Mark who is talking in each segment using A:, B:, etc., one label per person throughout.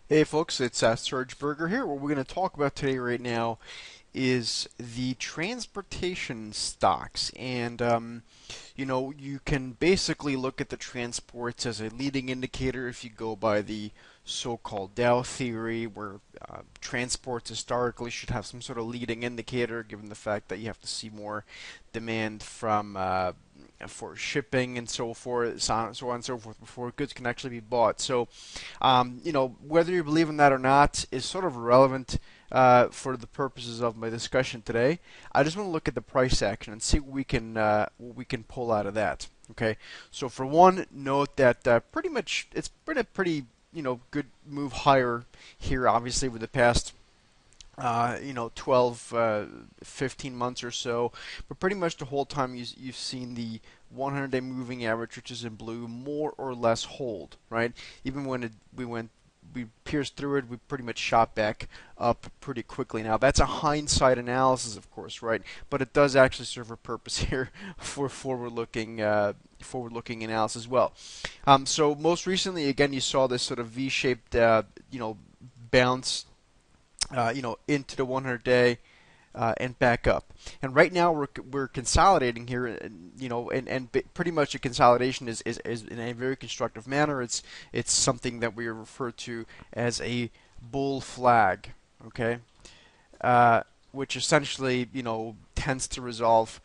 A: Hey folks, it's Serge Berger here. What we're going to talk about today right now is the transportation stocks. And you can basically look at the transports as a leading indicator if you go by the so-called Dow theory, where transports historically should have some sort of leading indicator, given the fact that you have to see more demand from for shipping and so forth, so on and so forth, before goods can actually be bought. So, whether you believe in that or not is sort of irrelevant for the purposes of my discussion today. I just want to look at the price action and see what we can pull out of that. Okay, so for one, note that pretty much it's been a pretty good move higher here, obviously with the past 12, 15 months or so. But pretty much the whole time you've seen the 100-day moving average, which is in blue, more or less hold, right? Even when we pierced through it, we pretty much shot back up pretty quickly. Now that's a hindsight analysis, of course, right? But it does actually serve a purpose here for forward-looking analysis as well. So most recently, again, you saw this sort of V-shaped, bounce into the 100-day and back up. And right now we're consolidating here, and pretty much a consolidation is in a very constructive manner. It's something that we refer to as a bull flag, okay, which essentially tends to resolve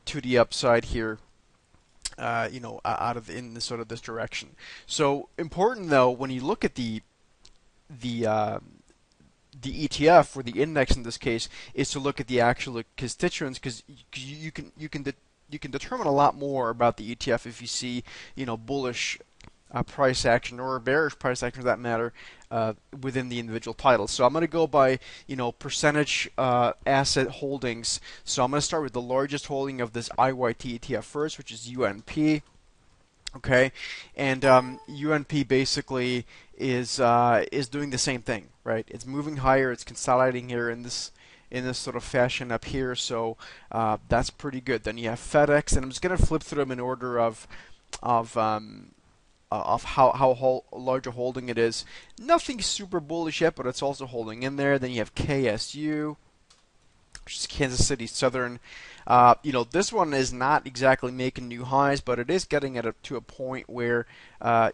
A: to the upside here. Out of in this sort of this direction. So important though, when you look at the uh, the ETF or the index in this case is to look at the actual constituents, because you can determine a lot more about the ETF if you see bullish price action or bearish price action for that matter within the individual titles. So I'm going to go by percentage asset holdings. So I'm going to start with the largest holding of this IYT ETF first, which is UNP. Okay, and UNP basically is doing the same thing, right? It's moving higher. It's consolidating here in this sort of fashion up here. So that's pretty good. Then you have FedEx, and I'm just gonna flip through them in order of um, of how large a holding it is. Nothing super bullish yet, but it's also holding in there. Then you have KSU, which is Kansas City Southern. This one is not exactly making new highs, but it is getting it up to a point where,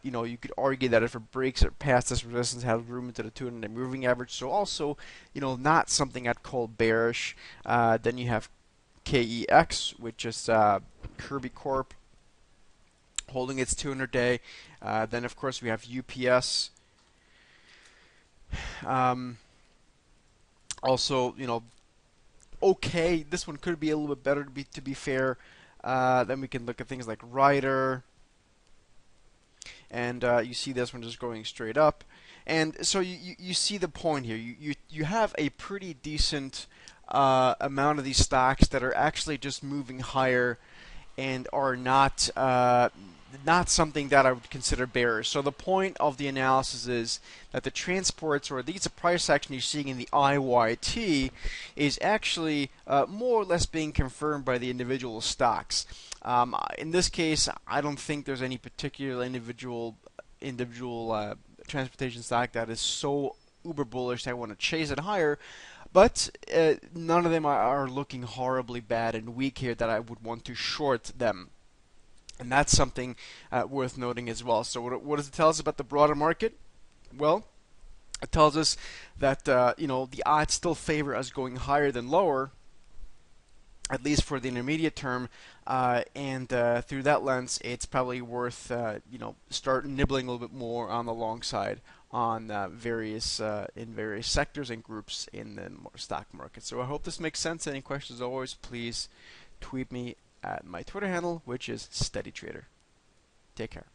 A: you could argue that if it breaks or past this resistance, it has room into the 200-day moving average. So also, not something I'd call bearish. Then you have KEX, which is Kirby Corp, holding its 200-day. Then of course we have UPS. Um, Also, okay, this one could be a little bit better to be fair. Then we can look at things like Ryder, and you see this one just going straight up. And so you see the point here. You have a pretty decent amount of these stocks that are actually just moving higher and are not something that I would consider bearish. So the point of the analysis is that the transports, or at least the price action you're seeing in the IYT, is actually more or less being confirmed by the individual stocks. In this case, I don't think there's any particular individual transportation stock that is so uber bullish that I want to chase it higher. But none of them are looking horribly bad and weak here that I would want to short them. And that's something worth noting as well. So what does it tell us about the broader market? Well, it tells us that the odds still favor us going higher than lower, at least for the intermediate term. And through that lens, it's probably worth start nibbling a little bit more on the long side on various sectors and groups in the stock market. So I hope this makes sense. Any questions, as always, please tweet me at my Twitter handle, which is SteadyTrader. Take care.